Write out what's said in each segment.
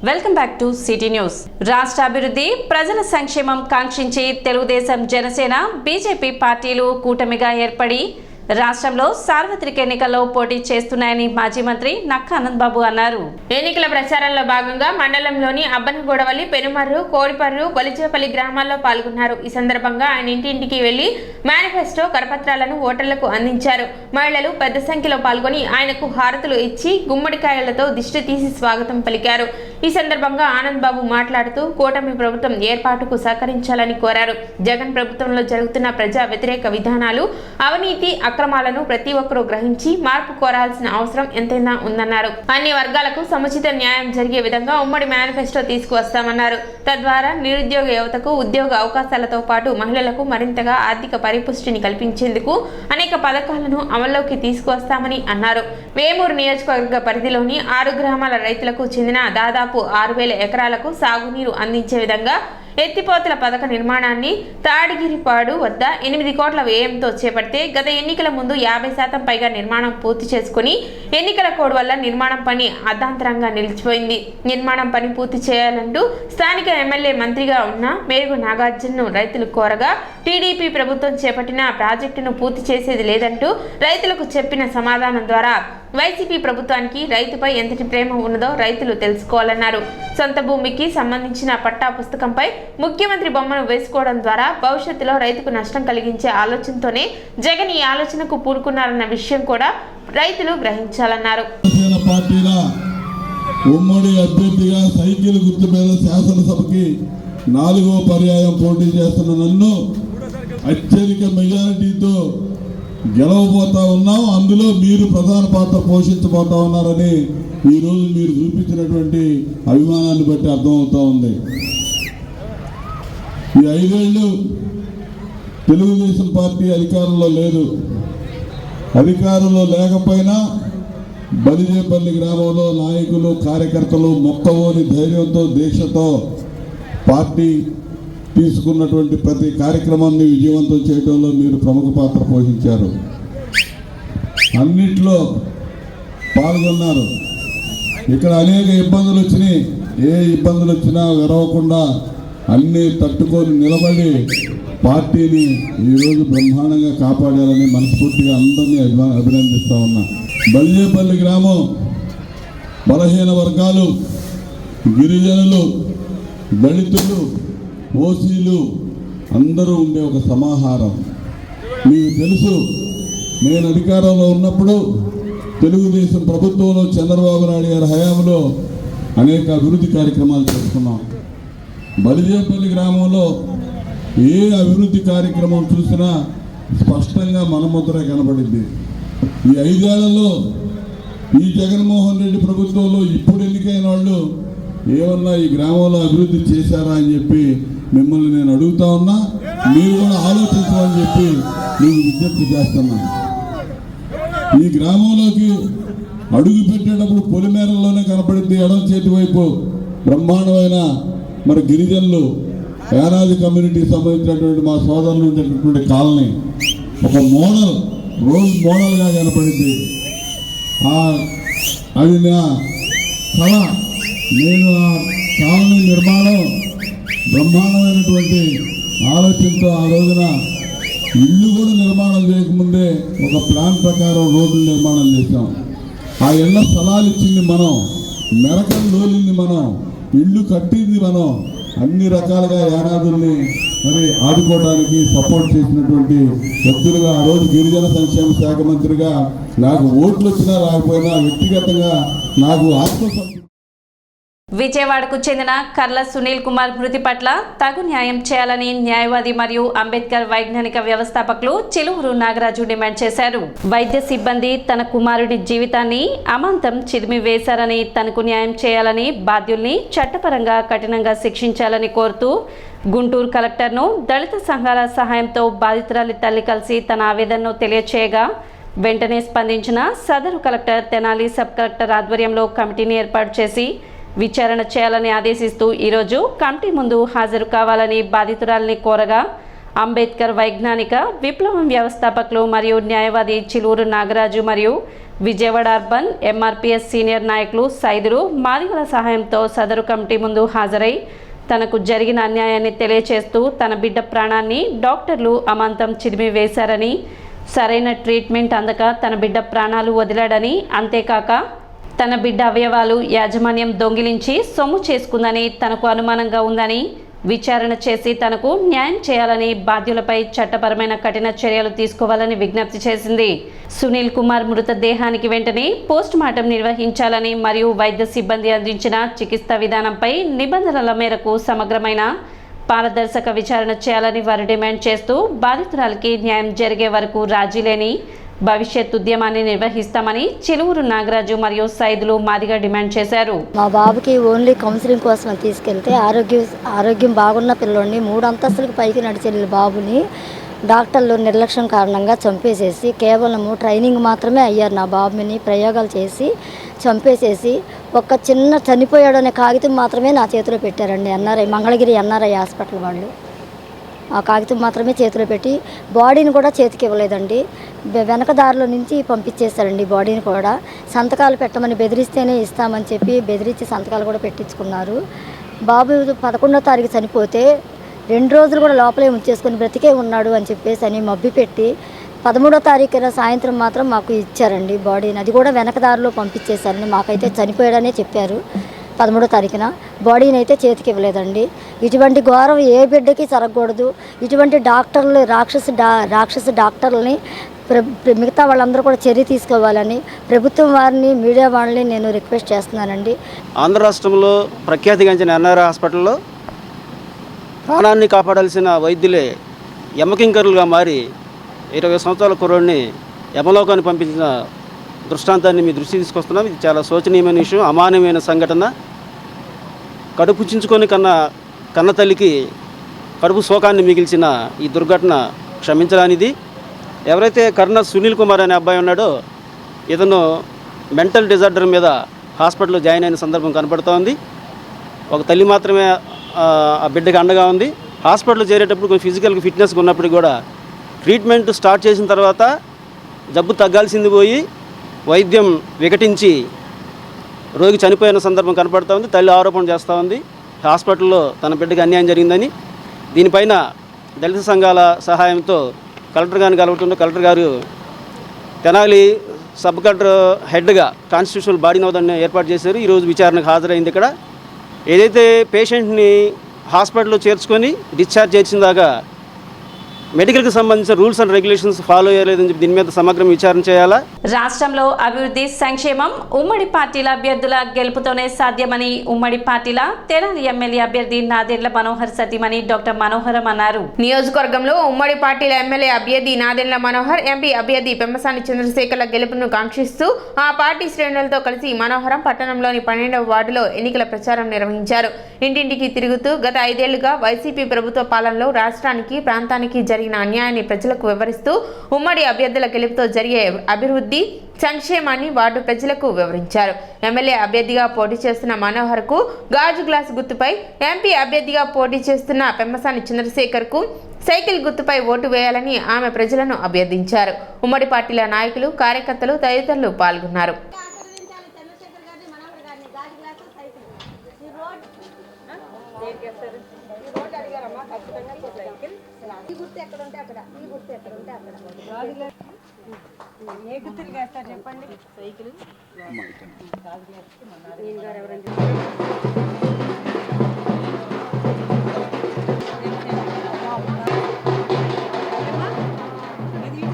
Welcome back to city news. రాష్ట్ర అభివృద్ధి, ప్రజల సంక్షేమం కాంక్షించి తెలుగుదేశం, జనసేన, బీజేపీ పార్టీలు కూటమిగా ఏర్పడి రాష్ట్రంలో సార్వత్రిక ఎన్నికల్లో పోటీ చేస్తున్నాయని మాజీ మంత్రి నక్కా ఆనందబాబు అన్నారు. ఎన్నికల ప్రచారంలో భాగంగా మండలంలోని అబ్బనగూడవల్లి, పెనుమర్రు, కోడిపర్రు, బలిచేపల్లి గ్రామాల్లో పాల్గొన్నారు. ఈ సందర్భంగా ఆయన ఇంటింటికి వెళ్లి మేనిఫెస్టో కరపత్రాలను ఓటర్లకు అందించారు. మహిళలు పెద్ద సంఖ్యలో పాల్గొని ఆయనకు హారతులు ఇచ్చి గుమ్మడికాయలతో దిష్టి తీసి స్వాగతం పలికారు. ఈ సందర్భంగా ఆనందబాబు మాట్లాడుతూ కూటమి ప్రభుత్వం ఏర్పాటుకు సహకరించాలని కోరారు. జగన్ ప్రభుత్వంలో జరుగుతున్న ప్రజా వ్యతిరేక విధానాలు, అవినీతి, అక్రమాలను ప్రతి ఒక్కరూ గ్రహించి మార్పు కోరాల్సిన అవసరం ఎంతైనా ఉందన్నారు. అన్ని వర్గాలకు సముచిత న్యాయం జరిగే విధంగా ఉమ్మడి మేనిఫెస్టో తీసుకువస్తామన్నారు. తద్వారా నిరుద్యోగ యువతకు ఉద్యోగ అవకాశాలతో పాటు మహిళలకు మరింతగా ఆర్థిక పరిపుష్టిని కల్పించేందుకు అనేక పథకాలను అమల్లోకి తీసుకువస్తామని అన్నారు. వేమూరు నియోజకవర్గ పరిధిలోని 6 గ్రామాల రైతులకు చెందిన దాదాపు 6,000 ఎకరాలకు సాగునీరు అందించే విధంగా ఎత్తిపోతల పథక నిర్మాణాన్ని తాడిగిరిపాడు వద్ద 8 కోట్ల వ్యయంతో చేపడితే గత ఎన్నికల ముందు 50% పైగా నిర్మాణం పూర్తి చేసుకుని ఎన్నికల కోడ్ వల్ల నిర్మాణం పని అర్ధాంతరంగా నిలిచిపోయింది. నిర్మాణం పని పూర్తి చేయాలంటూ స్థానిక ఎమ్మెల్యే, మంత్రిగా ఉన్న మేరుగు నాగార్జునను రైతులు కోరగా టీడీపీ ప్రభుత్వం చేపట్టిన ప్రాజెక్టును పూర్తి చేసేది లేదంటూ రైతులకు చెప్పిన సమాధానం ద్వారా వైసీపీ ప్రభుత్వానికి రైతుపై ఎంతటి ప్రేమ ఉన్నదో రైతులు తెలుసుకోవాలన్నారు. సొంత భూమికి సంబంధించిన పట్టా పుస్తకంపై ముఖ్యమంత్రి బొమ్మను వేసుకోవడం ద్వారా భవిష్యత్తులో రైతుకు నష్టం కలిగించే ఆలోచనతోనే జగన్ ఈ ఆలోచనకు పూనుకున్నారన్న విషయం కూడా రైతులు గ్రహించాలన్నారు. ఉమ్మడి అభ్యర్థిగా సైకిల్ గుర్తు మీద శాసనసభకి 4వ పర్యాయం పోటీ చేస్తున్న నన్ను అత్యధిక మెజారిటీతో గెలవబోతా ఉన్నాం. అందులో మీరు ప్రధాన పాత్ర పోషించబోతా ఉన్నారని ఈరోజు మీరు చూపించినటువంటి అభిమానాన్ని బట్టి అర్థమవుతా ఉంది. ఈ 5 ఏళ్ళు తెలుగుదేశం పార్టీ అధికారంలో లేదు. అధికారంలో లేకపోయినా బలిజేపల్లి గ్రామంలో నాయకులు, కార్యకర్తలు మొక్కవోని ధైర్యంతో, దీక్షతో పార్టీ తీసుకున్నటువంటి ప్రతి కార్యక్రమాన్ని విజయవంతం చేయడంలో మీరు ప్రముఖ పాత్ర పోషించారు. అన్నిట్లో పాల్గొన్నారు. ఇక్కడ అనేక ఇబ్బందులు వచ్చినాయి. ఏ ఇబ్బందులు వచ్చినా విరవకుండా అన్నీ తట్టుకొని నిలబడి పార్టీని ఈరోజు బ్రహ్మాండంగా కాపాడాలని మనస్ఫూర్తిగా అందరినీ అభినందిస్తా ఉన్నా. బలిజేపల్లి గ్రామం బలహీన వర్గాలు, గిరిజనులు, దళితులు, ఓసీలు అందరూ ఉండే ఒక సమాహారం. మీకు తెలుసు, నేను అధికారంలో ఉన్నప్పుడు తెలుగుదేశం ప్రభుత్వంలో చంద్రబాబు నాయుడు గారి హయాంలో అనేక అభివృద్ధి కార్యక్రమాలు చేసుకున్నాం. బలిజేపల్లి గ్రామంలో ఏ అభివృద్ధి కార్యక్రమం చూసినా స్పష్టంగా మనముద్ర కనబడింది. ఈ 5 ఏళ్లలో ఈ జగన్మోహన్ రెడ్డి ప్రభుత్వంలో ఇప్పుడు ఎన్నికైన వాళ్ళు ఏమన్నా ఈ గ్రామంలో అభివృద్ధి చేశారా అని చెప్పి మిమ్మల్ని నేను అడుగుతా ఉన్నా. మీరు కూడా ఆలోచించాలని చెప్పి నేను విజ్ఞప్తి చేస్తున్నాను. ఈ గ్రామంలోకి అడుగు పెట్టేటప్పుడు పొలిమేరల్లోనే కనపడింది ఎడమ చేతి వైపు బ్రహ్మాండమైన మరి గిరిజనులు, యానాది కమ్యూనిటీకి సంబంధించినటువంటి మా సోదరులు ఉండేటటువంటి కాలనీ ఒక మోడల్, రోల్ మోడల్గా కనపడింది. అది నా కళ. నేను ఆ కాలనీ నిర్మాణం బ్రహ్మాండమైనటువంటి ఆలోచనతో ఆ రోజున ఇల్లు కూడా నిర్మాణం చేయకముందే ఒక ప్లాన్ ప్రకారం రోడ్లు నిర్మాణం చేశాం. ఆ ఇళ్ల స్థలాలు ఇచ్చింది మనం, మెరకలు లోలింది మనం, ఇల్లు కట్టింది మనం. అన్ని రకాలుగా యానాదుల్ని మరి ఆదుకోవడానికి సపోర్ట్ చేసినటువంటి వ్యక్తులుగా ఆ రోజు గిరిజన సంక్షేమ శాఖ మంత్రిగా నాకు ఓట్లు వచ్చినా రాకపోయినా వ్యక్తిగతంగా నాకు ఆత్మసంతృప్తి. విజయవాడకు చెందిన కర్ల సునీల్ కుమార్ మృతి పట్ల తగు న్యాయం చేయాలని న్యాయవాది మరియు అంబేద్కర్ వైజ్ఞానిక వ్యవస్థాపకులు చిలువురు నాగరాజు డిమాండ్ చేశారు. వైద్య సిబ్బంది తన కుమారుడి జీవితాన్ని అమాంతం చిదిమి వేశారని, తనకు న్యాయం చేయాలని, బాధ్యుల్ని చట్టపరంగా కఠినంగా శిక్షించాలని కోరుతూ గుంటూరు కలెక్టర్ను దళిత సంఘాల సహాయంతో బాధితురాలి తల్లి కలిసి తన ఆవేదనను తెలియచేయగా వెంటనే స్పందించిన సదరు కలెక్టర్ తెనాలి సబ్ కలెక్టర్ ఆధ్వర్యంలో కమిటీని ఏర్పాటు చేసి విచారణ చేయాలని ఆదేశిస్తూ ఈరోజు కమిటీ ముందు హాజరు కావాలని బాధితురాలిని కోరగా అంబేద్కర్ వైజ్ఞానిక విప్లవం వ్యవస్థాపకులు మరియు న్యాయవాది చిలువురు నాగరాజు మరియు విజయవాడ అర్బన్ ఎంఆర్పిఎస్ సీనియర్ నాయకులు సైదులు మాదిగల సహాయంతో సదరు కమిటీ ముందు హాజరై తనకు జరిగిన అన్యాయాన్ని తెలియచేస్తూ తన బిడ్డ ప్రాణాన్ని డాక్టర్లు అమాంతం చిదిమి వేశారని, సరైన ట్రీట్మెంట్ అందక తన బిడ్డ ప్రాణాలు వదిలాడని, అంతేకాక తన బిడ్డ అవయవాలు యాజమాన్యం దొంగిలించి సొమ్ము చేసుకుందని తనకు అనుమానంగా ఉందని, విచారణ చేసి తనకు న్యాయం చేయాలని, బాధ్యులపై చట్టపరమైన కఠిన చర్యలు తీసుకోవాలని విజ్ఞప్తి చేసింది. సునీల్ కుమార్ మృతదేహానికి వెంటనే పోస్ట్ మార్టం నిర్వహించాలని మరియు వైద్య సిబ్బంది అందించిన చికిత్సా విధానంపై నిబంధనల మేరకు సమగ్రమైన పారదర్శక విచారణ చేయాలని వారు డిమాండ్ చేస్తూ బాధితురాలికి న్యాయం జరిగే వరకు రాజీ లేని భవిష్యత్ ఉద్యమాన్ని నిర్వహిస్తామని చిలువురు నాగరాజు మరియు సైదులు మాదిగా డిమాండ్ చేశారు. మా బాబుకి ఓన్లీ కౌన్సిలింగ్ కోసం తీసుకెళ్తే ఆరోగ్యం బాగున్న పిల్లోడిని 3 అంతస్తులకు పైకి నడిచే బాబుని డాక్టర్లు నిర్లక్ష్యం కారణంగా చంపేసేసి కేవలము ట్రైనింగ్ మాత్రమే అయ్యారు. నా బాబుని ప్రయోగాలు చేసి చంపేసేసి ఒక చిన్న చనిపోయాడనే కాగితం మాత్రమే నా చేతిలో పెట్టారండి. మంగళగిరి ఎన్ఆర్ఐ హాస్పిటల్ వాళ్ళు ఆ కాగితం మాత్రమే చేతిలో పెట్టి బాడీని కూడా చేతికి ఇవ్వలేదండి. వెనక దారిలో నుంచి పంపించేశారండి. బాడీని కూడా సంతకాలు పెట్టమని బెదిరిస్తేనే ఇస్తామని చెప్పి బెదిరించి సంతకాలు కూడా పెట్టించుకున్నారు. బాబు 11వ తారీఖు చనిపోతే 2 రోజులు కూడా లోపలే ఉంచేసుకొని బ్రతికే ఉన్నాడు అని చెప్పేసి అని మబ్బి పెట్టి 13వ తారీఖున సాయంత్రం మాత్రం మాకు ఇచ్చారండి బాడీని. అది కూడా వెనక దారిలో పంపించేశారండి. మాకైతే చనిపోయాడనే చెప్పారు. 13వ తారీఖున బాడీని అయితే చేతికి ఇవ్వలేదండి. ఇటువంటి ఘోరం ఏ బిడ్డకి జరగకూడదు. ఇటువంటి డాక్టర్లు రాక్షస డాక్టర్లని మిగతా వాళ్ళందరూ కూడా చర్య తీసుకోవాలని ప్రభుత్వం వారిని, మీడియా వాళ్ళని నేను రిక్వెస్ట్ చేస్తున్నానండి. ఆంధ్ర రాష్ట్రంలో ప్రఖ్యాతిగాంచిన ఎన్ఆర్ఐ హాస్పిటల్లో ప్రాణాన్ని కాపాడాల్సిన వైద్యులే యమకింకరులుగా మారి 20 సంవత్సరాల కుర్రోడిని యమలోకాన్ని పంపించిన దృష్టాంతాన్ని మీ దృష్టి తీసుకొస్తున్నాం. ఇది చాలా శోచనీయమైన విషయం, అమానవీయమైన సంఘటన. కడుపు చించుకొని కన్న తల్లికి కడుపు శోకాన్ని మిగిల్చిన ఈ దుర్ఘటన క్షమించరానిది. ఎవరైతే కర్నల్ సునీల్ కుమార్ అనే అబ్బాయి ఉన్నాడో ఇతను మెంటల్ డిజార్డర్ మీద హాస్పిటల్లో జాయిన్ అయిన సందర్భం కనపడుతోంది. ఒక తల్లి మాత్రమే ఆ బిడ్డకి అండగా ఉంది. హాస్పిటల్లో చేరేటప్పుడు కొంచెం ఫిజికల్ ఫిట్నెస్గా ఉన్నప్పటికీ కూడా ట్రీట్మెంట్ స్టార్ట్ చేసిన తర్వాత జబ్బు తగ్గాల్సింది పోయి వైద్యం వికటించి రోగి చనిపోయిన సందర్భం కనపడుతూ ఉంది. తల్లి ఆరోపణ చేస్తూ ఉంది హాస్పిటల్లో తన బిడ్డకి అన్యాయం జరిగిందని. దీనిపైన దళిత సంఘాల సహాయంతో కలెక్టర్ గారిని కలుగుతుంటే కలెక్టర్ గారు తెనాలి సబ్ కలెక్టర్ హెడ్గా కాన్స్టిట్యూషనల్ బాడీ నోదాన్ని ఏర్పాటు చేశారు. ఈరోజు విచారణకు హాజరైంది. ఇక్కడ ఏదైతే పేషెంట్ని హాస్పిటల్లో చేర్చుకొని డిశ్చార్జ్ చేసిన దాకా మెడికల్కి సంబంధించిన రూల్స్ అండ్ రెగ్యులేషన్స్ ఫాలో అయ్యలేదని చెప్పి దీని మీద సమగ్ర విచారణ చేయాలా. రాష్ట్రంలో అభివృద్ధి, సంక్షేమం ఉమ్మడి పార్టీల అభ్యర్థుల గెలుపుతోనే సాధ్యమని ఉమ్మడి పార్టీల తెనాలి ఎమ్మెల్యే అభ్యర్థి నాదెండ్ల మనోహర్ సతీమణి డాక్టర్ మనోహరం అన్నారు. నియోజకవర్గంలో ఉమ్మడి పార్టీల ఎమ్మెల్యే అభ్యర్థి నాదెండ్ల మనోహర్, ఎంపీ అభ్యర్థి పెమ్మసాని చంద్రశేఖర్ల గెలుపును కాంక్షిస్తూ ఆ పార్టీ శ్రేణులతో కలిసి మనోహరం పట్టణంలోని 12వ వార్డులో ఎన్నికల ప్రచారం నిర్వహించారు. ఇంటింటికి తిరుగుతూ గత 5 ఏళ్లుగా వైసీపీ ప్రభుత్వ పాలనలో రాష్ట్రానికి, ప్రాంతానికి జరిగిన అన్యాయాన్ని ప్రజలకు వివరిస్తూ ఉమ్మడి అభ్యర్థుల గెలుపుతో జరిగే అభివృద్ధి, సంక్షేమాన్ని వార్డు ప్రజలకు వివరించారు. ఎమ్మెల్యే అభ్యర్థిగా పోటీ చేస్తున్న మనోహర్కు గాజు గ్లాసు గుర్తుపై, ఎంపీ అభ్యర్థిగా పోటీ చేస్తున్న పెమ్మసాని చంద్రశేఖర్కు సైకిల్ గుర్తుపై ఓటు వేయాలని ఆమె ప్రజలను అభ్యర్థించారు. ఉమ్మడి పార్టీల నాయకులు, కార్యకర్తలు తదితరులు పాల్గొన్నారు. ఏ గుర్తులు వేస్తారు చెప్పండి. సైకిల్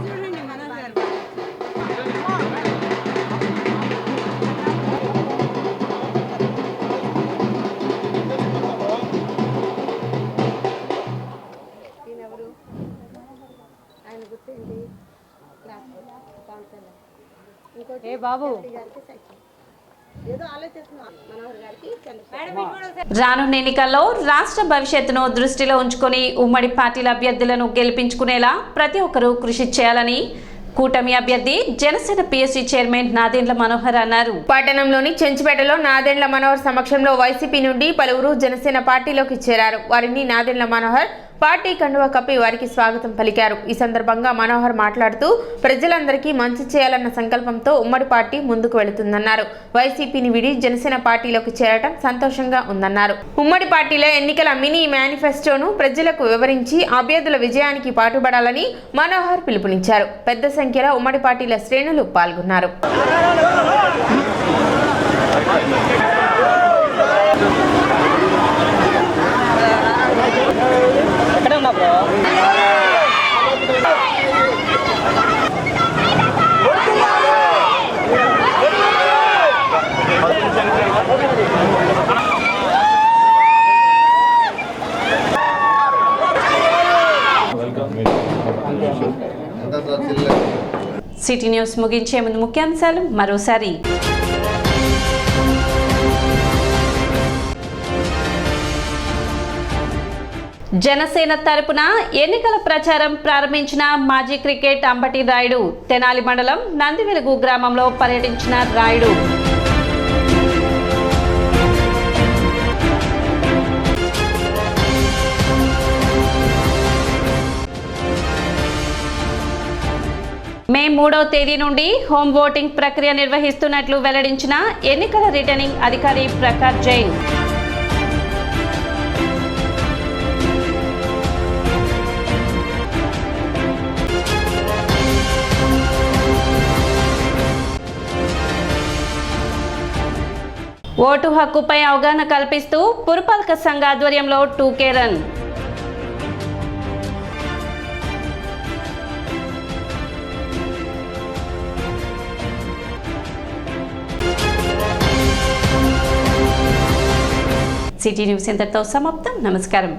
చూడండి మనోజ్ గారు. ఆయన గుర్తేంటి? ఏ బాబు రానున్న ఎన్నికల్లో రాష్ట్ర భవిష్యత్తును దృష్టిలో ఉంచుకొని ఉమ్మడి పార్టీల అభ్యర్థులను గెలిపించుకునేలా ప్రతి ఒక్కరూ కృషి చేయాలని కూటమి అభ్యర్థి జనసేన పిఎస్సి చైర్మన్ నాదెండ్ల మనోహర్ అన్నారు. పట్టణంలోని చెంచుపేటలో నాదెండ్ల మనోహర్ సమక్షంలో వైసీపీ నుండి పలువురు జనసేన పార్టీలోకి చేరారు. వారిని నాదెండ్ల మనోహర్ పార్టీ కండువా కప్పి వారికి స్వాగతం పలికారు. ఈ సందర్భంగా మనోహర్ మాట్లాడుతూ ప్రజలందరికీ మంచి చేయాలన్న సంకల్పంతో ఉమ్మడి పార్టీ ముందుకు వెళుతుందన్నారు. వైసీపీని విడి జనసేన పార్టీలోకి చేరటం సంతోషంగా ఉందన్నారు. ఉమ్మడి పార్టీలో ఎన్నికల మినీ మేనిఫెస్టోను ప్రజలకు వివరించి అభ్యర్థుల విజయానికి పాటుపడాలని మనోహర్ పిలుపునిచ్చారు. పెద్ద సంఖ్యలో ఉమ్మడి పార్టీల శ్రేణులు పాల్గొన్నారు. సిటీ న్యూస్ ముగించే ముందు ముఖ్యాంశాలు మరోసారి. జనసేన తరపున ఎన్నికల ప్రచారం ప్రారంభించిన మాజీ క్రికెట్ అంబటి రాయుడు. తెనాలి మండలం నందివెలుగు గ్రామంలో పర్యటించిన రాయుడు. మే 3వ తేదీ నుండి హోమ్ ఓటింగ్ ప్రక్రియ నిర్వహిస్తున్నట్లు వెల్లడించిన ఎన్నికల రిటర్నింగ్ అధికారి ప్రకాష్ జైన్. ఓటు హక్కుపై అవగాహన కల్పిస్తూ పురపాలక సంఘ ఆధ్వర్యంలో 2K రన్. సిటీ న్యూస్ ఇంతటితో సమాప్తం. నమస్కారం.